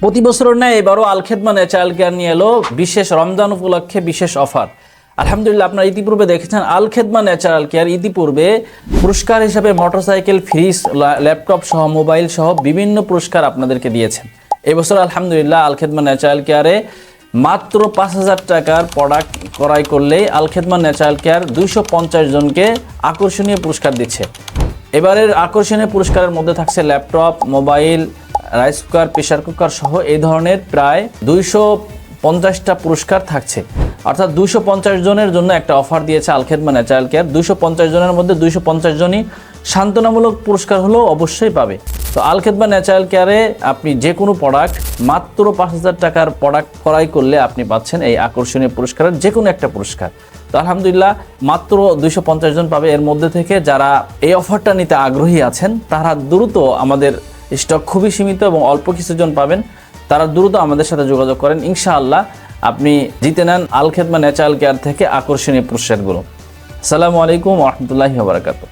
প্রতি বছরের ন্যায় এবারও আল খেদমা ন্যাচারাল কেয়ার নিয়ে এলো বিশেষ রমজান উপলক্ষে বিশেষ অফার। আলহামদুলিল্লাহ, আপনারা ইতিপূর্বে দেখেছেন আল খেদমা ন্যাচারাল কেয়ার ইতিপূর্বে পুরস্কার হিসেবে মোটরসাইকেল, ফ্রিজ, ল্যাপটপ সহ মোবাইল সহ বিভিন্ন পুরস্কার আপনাদেরকে দিয়েছেন। এবছর আলহামদুলিল্লাহ আল খেদমা ন্যাচারাল কেয়ারে মাত্র 5,000 টাকার প্রোডাক্ট ক্রয় করলেই আল খেদমা ন্যাচারাল কেয়ার 250 জনকে আকর্ষণীয় পুরস্কার দিচ্ছে। এবারের আকর্ষণীয় পুরস্কারের মধ্যে থাকছে laptop, mobile, rice cooker, pressure cooker সহ এই ধরনের প্রায় 250টা পুরস্কার থাকছে। অর্থাৎ 250 জনের জন্য একটা অফার দিয়েছে আল খেদমা ন্যাচারাল কেয়ার। 250 জনের মধ্যে 250 জনই সান্ত্বনামূলক পুরস্কার হলেও অবশ্যই পাবে। তো আল খেদমা ন্যাচারাল কেয়ারে আপনি যে কোনো প্রোডাক্ট মাত্র 5,000 টাকার প্রোডাক্ট ক্রয় করলে আপনি পাচ্ছেন এই আকর্ষণীয় পুরস্কারের যে কোনো একটা পুরস্কার। তো আলহামদুলিল্লাহ মাত্র 250 জন পাবে। এর মধ্যে থেকে যারা এই অফারটা নিতে আগ্রহী আছেন তারা দ্রুত, আমাদের স্টক খুবই সীমিত এবং অল্প কিছুজন পাবেন, তারা দ্রুত আমাদের সাথে যোগাযোগ করেন। ইনশাআল্লাহ আপনি জিতে নেন আল খেদমা ন্যাচারাল কেয়ার থেকে আকর্ষণীয় পুরস্কারগুলো। আসসালামু আলাইকুম ওয়া রাহমাতুল্লাহি ওয়া বারাকাতুহু।